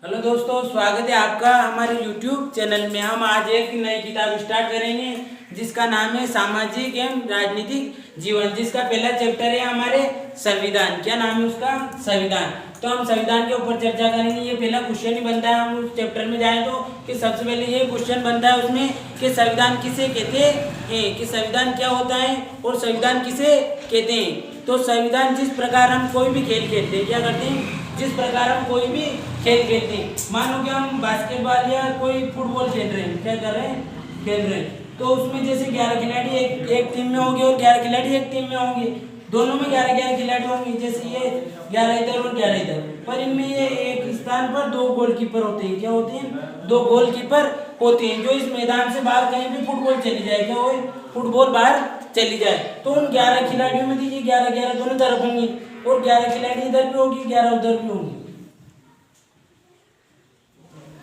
Hello दोस्तों, स्वागत है आपका हमारे YouTube चैनल में। हम आज एक नई किताब स्टार्ट करेंगे जिसका नाम है सामाजिक एवं राजनीतिक जीवन, जिसका पहला चैप्टर है हमारे संविधान। क्या नाम है उसका? संविधान। तो हम संविधान के ऊपर चर्चा करेंगे। ये पहला क्वेश्चन ही बनता है, हम उस चैप्टर में जाएं तो कि सबसे पहले ये क्वेश्चन बनता है उसमें कि संविधान किसे कहते हैं, कि संविधान क्या होता है और संविधान किसे कहते हैं। तो संविधान जिस प्रकार हम कोई भी खेल खेलते हैं, क्या करते हैं, जिस प्रकार हम कोई भी खेल खेलते हैं, मानो कि हम बास्केटबॉल या कोई फुटबॉल खेल रहे हैं, क्या कर रहे हैं, खेल रहे हैं, तो उसमें जैसे 11 खिलाड़ी एक टीम में होंगे और 11 खिलाड़ी एक टीम में होंगे, दोनों में 11 खिलाड़ी होंगे, जैसे ये 11 इधर और 11 इधर, पर इनमें ये एक स्थान पर 2 गोलकीपर होते हैं। क्या होते हैं? 2 गोलकीपर होते हैं। जो इस मैदान से बाहर कहीं भी फुटबॉल चली जाए, क्या हो, फुटबॉल बाहर चली जाए, तो उन 11 खिलाड़ियों में दीजिए 11 दोनों तरफ होंगे और 11 खिलाड़ी इधर भी होगी, 11 उधर भी होंगी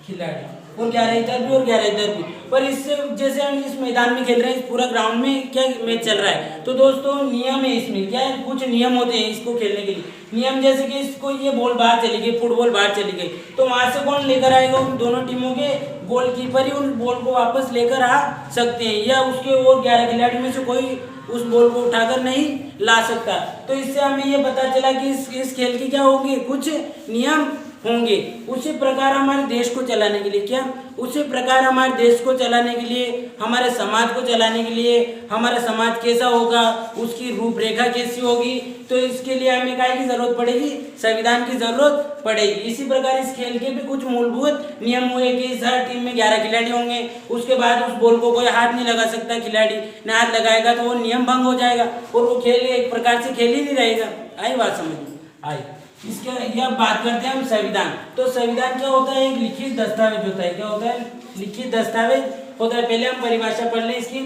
खिलाड़ी, और 11 इधर भी और 11 इधर भी। पर इससे जैसे हम इस मैदान में खेल रहे हैं, इस पूरा ग्राउंड में क्या मैच चल रहा है, तो दोस्तों नियम है इसमें, क्या है, कुछ नियम होते हैं इसको खेलने के लिए। नियम जैसे कि इसको ये बॉल बाहर चली गई, फुटबॉल बाहर चली गई, तो वहां से कौन लेकर आएगा? उन दोनों टीमों के गोलकीपर ही उन बॉल को वापस लेकर आ सकते हैं, या उसके और 11 खिलाड़ी में से कोई उस बॉल को उठाकर नहीं ला सकता। तो इससे हमें ये पता चला कि इस खेल के क्या होंगे, कुछ नियम होंगे। उसी प्रकार हमारे देश को चलाने के लिए, क्या, उसी प्रकार हमारे देश को चलाने के लिए, हमारे समाज को चलाने के लिए, हमारा समाज कैसा होगा, उसकी रूपरेखा कैसी होगी, तो इसके लिए हमें क्या की जरूरत पड़ेगी? संविधान की जरूरत पड़ेगी। इसी प्रकार इस खेल के भी कुछ मूलभूत नियम हुए कि इस हर टीम में 11 खिलाड़ी होंगे, उसके बाद उस बॉल को कोई हाथ नहीं लगा सकता, खिलाड़ी ने हाथ लगाएगा तो वो नियम भंग हो जाएगा और वो खेल एक प्रकार से खेल ही नहीं रहेगा। आई बात समझ में? आई। इसके यह बात करते हैं हम संविधान। तो संविधान क्या होता है? एक लिखित दस्तावेज होता है। क्या होता है? लिखित दस्तावेज होता है। पहले हम परिभाषा पढ़ लें इसकी।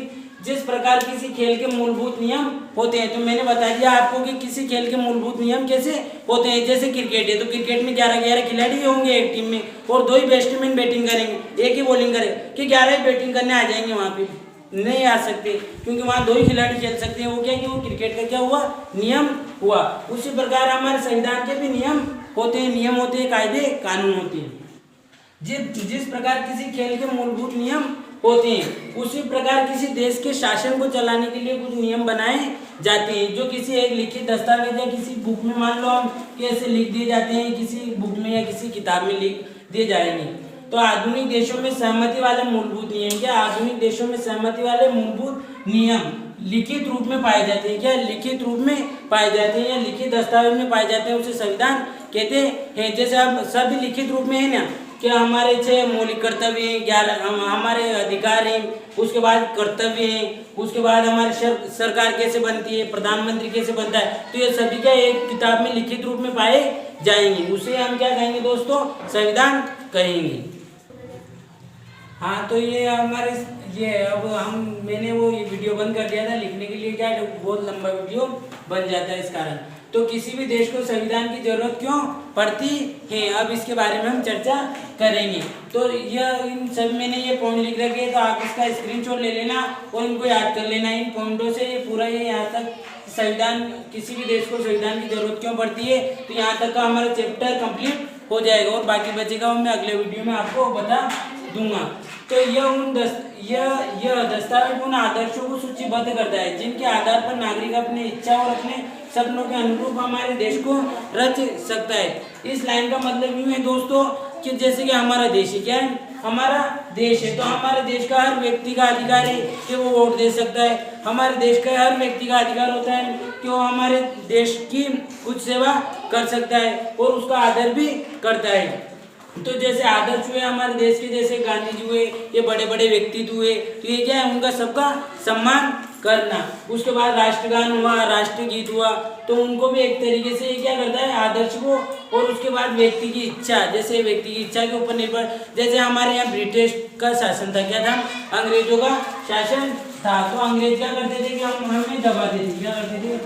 जिस प्रकार किसी खेल के मूलभूत नियम होते हैं, तो मैंने बता दिया आपको कि किसी खेल के मूलभूत नियम कैसे होते हैं। जैसे क्रिकेट है, तो क्रिकेट में 11 खिलाड़ी होंगे एक टीम में और 2 ही बैट्समैन बैटिंग करेंगे, एक ही बॉलिंग करे, कि 11 ही बैटिंग करने आ जाएंगे, वहां पे नहीं आ सकते क्योंकि वहां 2 ही खिलाड़ी खेल सकते हैं। वो क्या कि वो क्रिकेट का क्या हुआ, नियम हुआ। उसी प्रकार हमारे संविधान के भी नियम होते हैं, कायदे कानून होते हैं। जिस प्रकार किसी खेल के मूलभूत नियम होते हैं, उसी प्रकार किसी देश के शासन को चलाने के लिए कुछ नियम बनाए जाते हैं, जो किसी एक लिखित दस्तावेज या किसी बुक में, मान लो हम कैसे लिख दिए जाते हैं, किसी बुक में या किसी किताब में लिख दिए जाएंगे। तो आधुनिक देशों में सहमति वाले मूलभूत नियम, क्या, आधुनिक देशों में सहमति वाले मूलभूत नियम लिखित रूप में पाए जाते हैं। क्या, लिखित रूप में पाए जाते हैं या लिखित दस्तावेज में पाए जाते हैं, उसे संविधान कहते हैं। जैसे अब सभी लिखित रूप में है ना, कि हमारे 6 मौलिक कर्तव्य हैं, 11 हमारे अधिकार हैं, उसके बाद कर्तव्य हैं, उसके बाद हमारी सरकार कैसे बनती है, प्रधानमंत्री कैसे बनता है, तो ये सभी क्या एक किताब में लिखित रूप में पाए जाएंगे। उसे हम क्या कहेंगे दोस्तों? संविधान कहेंगे। हाँ, तो ये हमारे ये अब मैंने वो ये वीडियो बंद कर दिया था लिखने के लिए, क्या बहुत लंबा वीडियो बन जाता है इस कारण। तो किसी भी देश को संविधान की जरूरत क्यों पड़ती है, अब इसके बारे में हम चर्चा करेंगे। तो यह इन सब मैंने ये पॉइंट लिख रखे हैं, तो आप इसका स्क्रीनशॉट ले लेना और इनको याद कर लेना। इन पॉइंटों से ये पूरा ये यहाँ तक संविधान, किसी भी देश को संविधान की जरूरत क्यों पड़ती है, तो यहाँ तक का हमारा चैप्टर कंप्लीट हो जाएगा और बाकी बचेगा वो मैं अगले वीडियो में आपको बता दूंगा। तो यह दस्तावेज उन आदर्शों को सूचीबद्ध करता है जिनके आधार पर नागरिक अपनी इच्छा और अपने सपनों के अनुरूप हमारे देश को रच सकता है। इस लाइन का मतलब यूँ है दोस्तों कि जैसे कि हमारा देश है, क्या है, हमारा देश है, तो हमारे देश का हर व्यक्ति का अधिकार है कि वो वोट दे सकता है। हमारे देश का हर व्यक्ति का अधिकार होता है कि वो हमारे देश की कुछ सेवा कर सकता है और उसका आदर भी करता है। तो जैसे आदर्श हुए हमारे देश के, जैसे गांधी जी हुए, ये बड़े बड़े व्यक्तित्व हुए, तो ये क्या है, उनका सबका सम्मान करना। उसके बाद राष्ट्रगान हुआ, राष्ट्रगीत हुआ, तो उनको भी एक तरीके से ये क्या करता है, आदर्श को। और उसके बाद व्यक्ति की इच्छा, जैसे व्यक्ति की इच्छा के ऊपर निर्भर, जैसे हमारे यहाँ ब्रिटिश का शासन था, क्या था, अंग्रेजों का शासन था, तो अंग्रेज क्या करते थे कि हमें दबाते थे, क्या करते थे,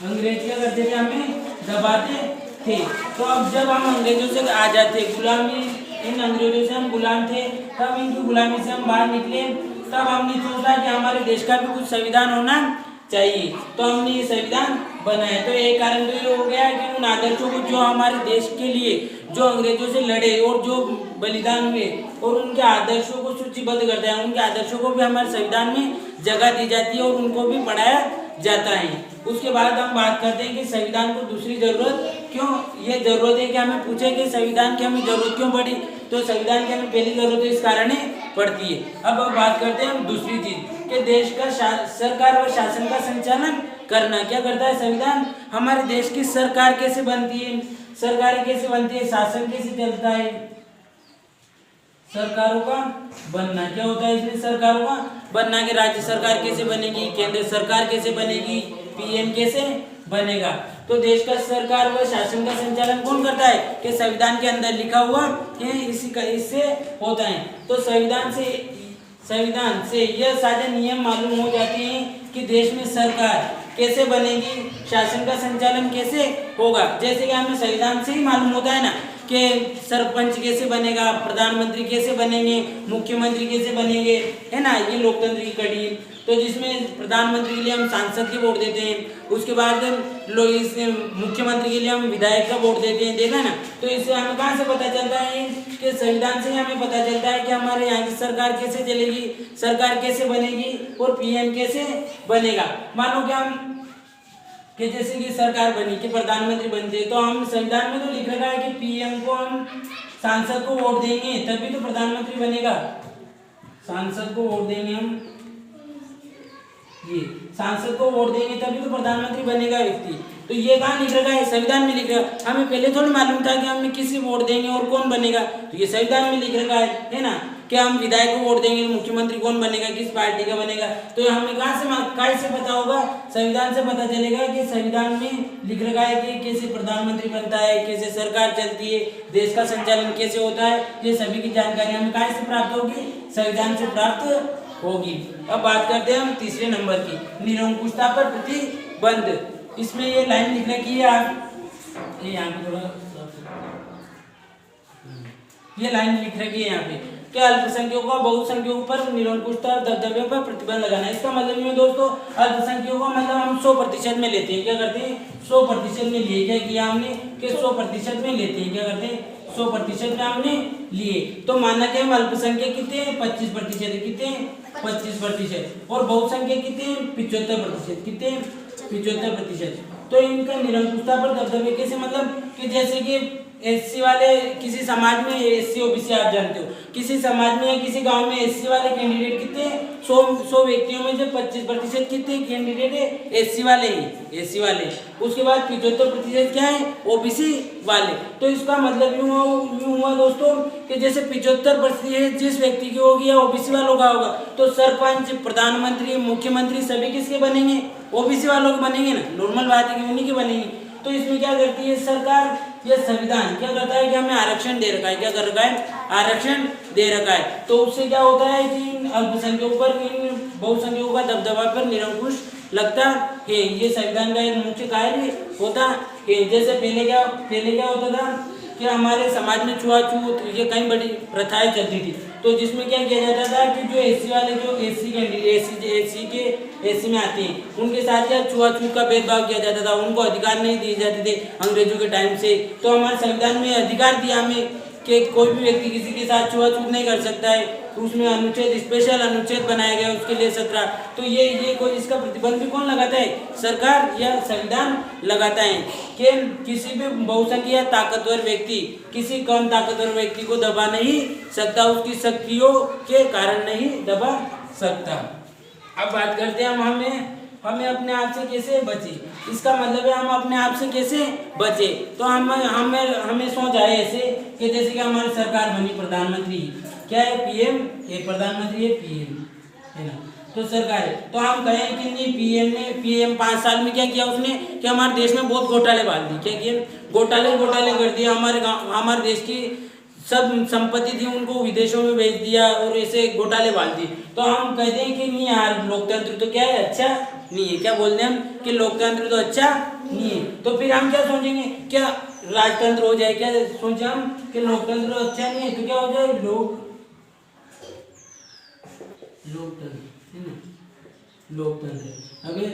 अंग्रेज क्या करते थे, हमें दबाते थे। तो अब जब हम अंग्रेजों से आजाद थे, गुलामी, इन अंग्रेजों से हम गुलाम थे, तब इनकी गुलामी से हम बाहर निकले, तब हमने सोचा कि हमारे देश का भी कुछ संविधान होना चाहिए, तो हमने ये संविधान बना है। तो एक कारण तो ये हो गया है कि उन आदर्शों को जो हमारे देश के लिए जो अंग्रेजों से लड़े और जो बलिदान हुए और उनके आदर्शों को सूचीबद्ध करता है, उनके आदर्शों को भी हमारे संविधान में जगह दी जाती है और उनको भी पढ़ाया जाता है। उसके बाद हम बात करते हैं कि संविधान को दूसरी जरूरत क्यों, ये जरूरत है कि हमें पूछे कि संविधान की हमें जरूरत क्यों पड़ी। तो संविधान की हमें पहली जरूरत इस कारण पड़ती है। अब बात करते हैं हम दूसरी चीज कि देश का सरकार व शासन का संचालन करना क्या करता है संविधान। हमारे देश की सरकार कैसे बनती है, सरकार कैसे बनती है, शासन कैसे चलता है, सरकारों का बनना क्या होता है इसमें, सरकारों का बनना कि राज्य सरकार कैसे बनेगी, केंद्र सरकार कैसे बनेगी, पीएम कैसे बनेगा। तो देश का सरकार व शासन का संचालन कौन करता है कि संविधान के अंदर लिखा हुआ है इससे होता है। तो संविधान से यह सारे नियम मालूम हो जाते हैं कि देश में सरकार कैसे बनेगी, शासन का संचालन कैसे होगा। जैसे कि हमें संविधान से ही मालूम होता है ना कि सरपंच कैसे बनेगा, प्रधानमंत्री कैसे बनेंगे, मुख्यमंत्री कैसे बनेंगे, है ना, ये लोकतंत्र की कड़ी। तो जिसमें प्रधानमंत्री के लिए हम सांसद के वोट देते हैं, उसके बाद मुख्यमंत्री के लिए हम विधायक का वोट देते हैं, देखा ना। तो इससे हमें कहाँ से पता चलता है कि संविधान से ही हमें पता चलता है कि हमारे यहाँ की सरकार कैसे चलेगी, सरकार कैसे बनेगी और पीएम कैसे बनेगा। मानो कि हम कि जैसे कि सरकार बनी कि प्रधानमंत्री बनते, तो हम संविधान में तो लिख रखा है कि पीएम को हम सांसद को वोट देंगे तभी तो प्रधानमंत्री बनेगा, सांसद को वोट देंगे हम, ये सांसद को वोट देंगे तभी तो प्रधानमंत्री बनेगा व्यक्ति। तो ये कहाँ लिख रखा है, संविधान में लिख रखा है। हमें पहले थोड़ी मालूम था कि हमें किसी वोट देंगे और कौन बनेगा, तो ये संविधान में लिख रखा है ना, कि हम विधायक को वोट देंगे, मुख्यमंत्री कौन बनेगा, किस पार्टी का बनेगा। तो हमें कहाँ से पता होगा, संविधान से पता चलेगा कि संविधान में लिख रखा है कि कैसे प्रधानमंत्री बनता है, कैसे सरकार चलती है, देश का संचालन कैसे होता है। ये सभी की जानकारी हमें कहाँ से प्राप्त होगी, संविधान से प्राप्त होगी। अब बात करते हैं हम तीसरे नंबर की, निरंकुशता पर प्रतिबंध। इसमें ये लाइन लिख रखी है, आप ये यहाँ पे थोड़ा ये लाइन लिख रखी है यहाँ पे, क्या अल्पसंख्यकों का बहुसंख्यकों पर निरंकुशता और दबदबे पर प्रतिबंध लगाना। इसका मतलब ये दोस्तों, अल्पसंख्यकों का मतलब हम 100% में लेते हैं, क्या करते हैं 100% में लिए, क्या किया हमने कि 100% में लेते हैं, क्या करते हैं 100% में हमने लिए। तो माना कि हम अल्पसंख्यक कितने हैं 25%, कितने हैं 25%, और बहुसंख्यक कितने हैं 75%, कितने हैं 75%। तो इनका निरंकुशता पर दबदबे कैसे, मतलब कि जैसे कि एससी वाले किसी समाज में, एससी ओबीसी आप जानते हो, किसी समाज में या किसी गांव में एससी वाले कैंडिडेट कितने 100 व्यक्तियों में से 25% कितने कैंडिडेट है एससी वाले ही, एससी वाले। उसके बाद 75% क्या है ओबीसी वाले। तो इसका मतलब यूं हुआ दोस्तों कि जैसे 75% जिस व्यक्ति की होगी या ओबीसी वालों का होगा, तो सरपंच, प्रधानमंत्री, मुख्यमंत्री सभी किसके बनेंगे, ओबीसी वालों के बनेंगे ना, नॉर्मल बात है कि उन्हीं के बनेंगे। तो इसमें क्या करती है सरकार, यह संविधान क्या करता है कि हमें आरक्षण दे रखा है, क्या कर रखा है, आरक्षण दे रखा है। तो उससे क्या होता है कि अल्पसंख्यकों पर, बहुसंख्यकों का दबदबा पर निरंकुश लगता है। ये संविधान का एक मुख्य कार्य होता है। जैसे पहले क्या होता था कि हमारे समाज में छुआछूत, ये कई बड़ी प्रथाएं चलती थी। तो जिसमें क्या किया जाता था कि जो एससी वाले, जो एससी में आते हैं, उनके साथ क्या छुआछूत का भेदभाव किया जाता था, उनको अधिकार नहीं दिए जाते थे अंग्रेजों के टाइम से। तो हमारे संविधान में अधिकार दिया हमें कि कोई भी व्यक्ति किसी के साथ छुआछूत नहीं कर सकता है। तो उसमें अनुच्छेद, स्पेशल अनुच्छेद बनाया गया उसके लिए 17। तो ये कोई इसका प्रतिबंध भी कौन लगाता है, सरकार या संविधान लगाता है कि किसी भी बहुसंख्यक या ताकतवर व्यक्ति किसी कम ताकतवर व्यक्ति को दबा नहीं सकता, उसकी शक्तियों के कारण नहीं दबा सकता। अब बात करते हैं हमें अपने आप से कैसे बचे। इसका मतलब है हम अपने आप से कैसे बचे। तो हमें सोच आए ऐसे कि जैसे कि हमारी सरकार बनी, प्रधानमंत्री क्या है, पीएम, ये प्रधानमंत्री है, पीएम है ना, तो सरकार है। तो हम कहें कि नहीं, पीएम 5 साल में क्या किया उसने कि हमारे देश में बहुत घोटाले डाल दिए, क्या किए, घोटाले कर दिए। हमारे देश की सब संपत्ति थी उनको विदेशों में भेज दिया और ऐसे घोटाले डाल दिए। तो हम कहते हैं कि नहीं यार, लोकतंत्र तो क्या है, अच्छा नहीं है। क्या बोलते हैं हम कि लोकतंत्र तो अच्छा नहीं है। तो फिर हम क्या सोचेंगे, क्या राजतंत्र हो जाए, क्या सोचे हम कि लोकतंत्र तो अच्छा नहीं है, तो क्या हो जाए, लोकतंत्र है ना, लोकतंत्र। अगर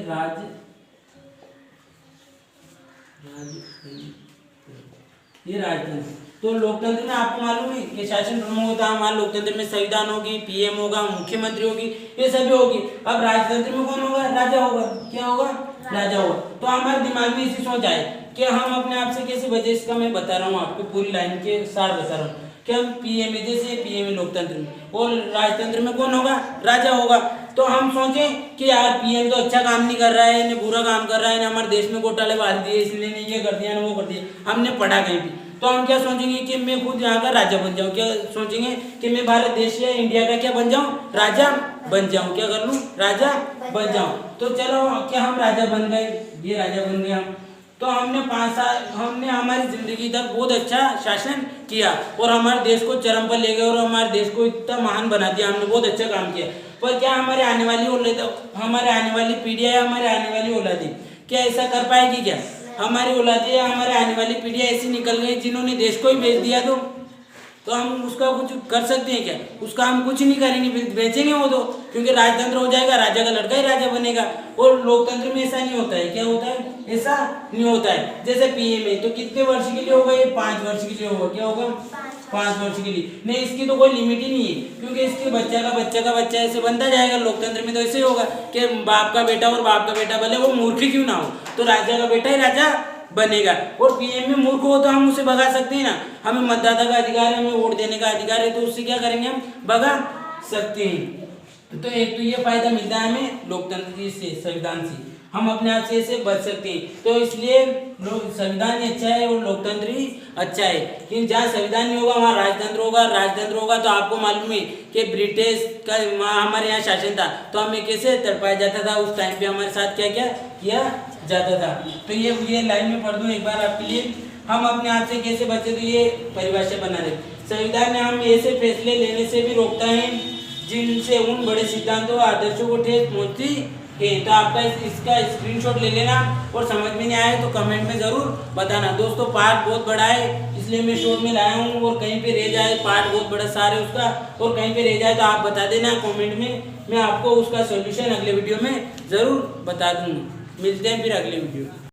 ये राजतंत्र। तो लोकतंत्र में आपको मालूम है कि शासन प्रमुख होता है, हमारे लोकतंत्र में संविधान होगी, पीएम होगा, मुख्यमंत्री होगी, ये सभी होगी। अब राजतंत्र में कौन होगा? राजा होगा। क्या होगा? राजा होगा। तो हमारे दिमाग में इसी सोच आए कि हम अपने आप से कैसे बचे, इसका मैं बता रहा हूँ आपको, पूरी लाइन के सार बता रहा हूँ कि हम पीएम जैसे पीएम लोकतंत्र में और राजतंत्र में कौन होगा? राजा होगा। तो हम सोचें कि यार पीएम तो अच्छा काम नहीं कर रहा है, इन्हें बुरा काम कर रहा है, इन्हें हमारे देश में घोटाले डाल दिए, इसलिए नहीं ये कर दिया ना वो कर दिया, हमने पढ़ा कहीं भी। तो हम क्या सोचेंगे कि मैं खुद यहाँ का राजा बन जाऊँ। क्या सोचेंगे कि मैं भारत देश या इंडिया का क्या बन जाऊँ? राजा बन जाऊँ। क्या कर लूँ? राजा बन जाऊँ। तो चलो क्या हम राजा बन गए, ये राजा बन गए हम। तो हमने 5 साल हमने हमारी जिंदगी तक बहुत अच्छा शासन किया और हमारे देश को चरम पर ले गए और हमारे देश को इतना महान बना दिया, हमने बहुत अच्छा काम किया। पर क्या हमारे आने वाली पीढ़ियाँ या हमारे आने वाली औलादें क्या ऐसा कर पाएगी? क्या हमारी औलादें या हमारे आने वाली पीढ़ियाँ ऐसी निकल गई जिन्होंने देश को ही बेच दिया? तो हम उसका कुछ कर सकते हैं क्या? उसका हम कुछ नहीं करेंगे, बेचेंगे वो तो, क्योंकि राजतंत्र हो जाएगा, राजा का लड़का ही राजा बनेगा। और लोकतंत्र में ऐसा नहीं होता है। क्या होता है? ऐसा नहीं होता है। जैसे पीएम है तो कितने वर्ष के लिए होगा? ये 5 वर्ष के लिए होगा। क्या होगा? 5 वर्ष के लिए। नहीं, इसकी तो कोई लिमिट ही नहीं है, क्योंकि इसके बच्चा का बच्चा ऐसे बनता जाएगा। लोकतंत्र में तो ऐसे होगा कि बाप का बेटा और बाप का बेटा, भले वो मूर्ख क्यों ना हो, तो राजा का बेटा ही राजा बनेगा। और पीएम में मूर्ख हो तो हम उसे भगा सकते हैं ना, हमें मतदाता का अधिकार है, हमें वोट देने का अधिकार है, तो उससे क्या करेंगे? हम भगा सकते हैं। तो एक तो ये फायदा मिलता है हमें लोकतंत्र से, संविधान से, हम अपने आप से ऐसे बच सकते हैं। तो इसलिए संविधान ही अच्छा है और लोकतंत्र ही अच्छा है। लेकिन जहाँ संविधान नहीं होगा वहाँ राजतंत्र होगा। राजतंत्र होगा तो आपको मालूम है कि ब्रिटिश का हमारे यहाँ शासन था, तो हमें कैसे तड़पाया जाता था, उस टाइम पे हमारे साथ क्या क्या किया जाता था। तो ये लाइन में पढ़ दूं एक बार आपके लिए, हम अपने आप से कैसे बचे, तो ये परिभाषा बना रहे। संविधान ने हम ऐसे फैसले लेने से भी रोकता है जिनसे उन बड़े सिद्धांतों आदर्शों को ठेस पहुंचती है। तो आपका इसका स्क्रीनशॉट ले लेना और समझ में नहीं आया तो कमेंट में जरूर बताना। दोस्तों पार्ट बहुत बड़ा है, इसलिए मैं शॉर्ट में लाया हूँ, और कहीं पे रह जाए, पार्ट बहुत बड़ा सार है उसका, और कहीं पे रह जाए तो आप बता देना कमेंट में, मैं आपको उसका सॉल्यूशन अगले वीडियो में जरूर बता दूंगा। मिलते हैं फिर अगले वीडियो।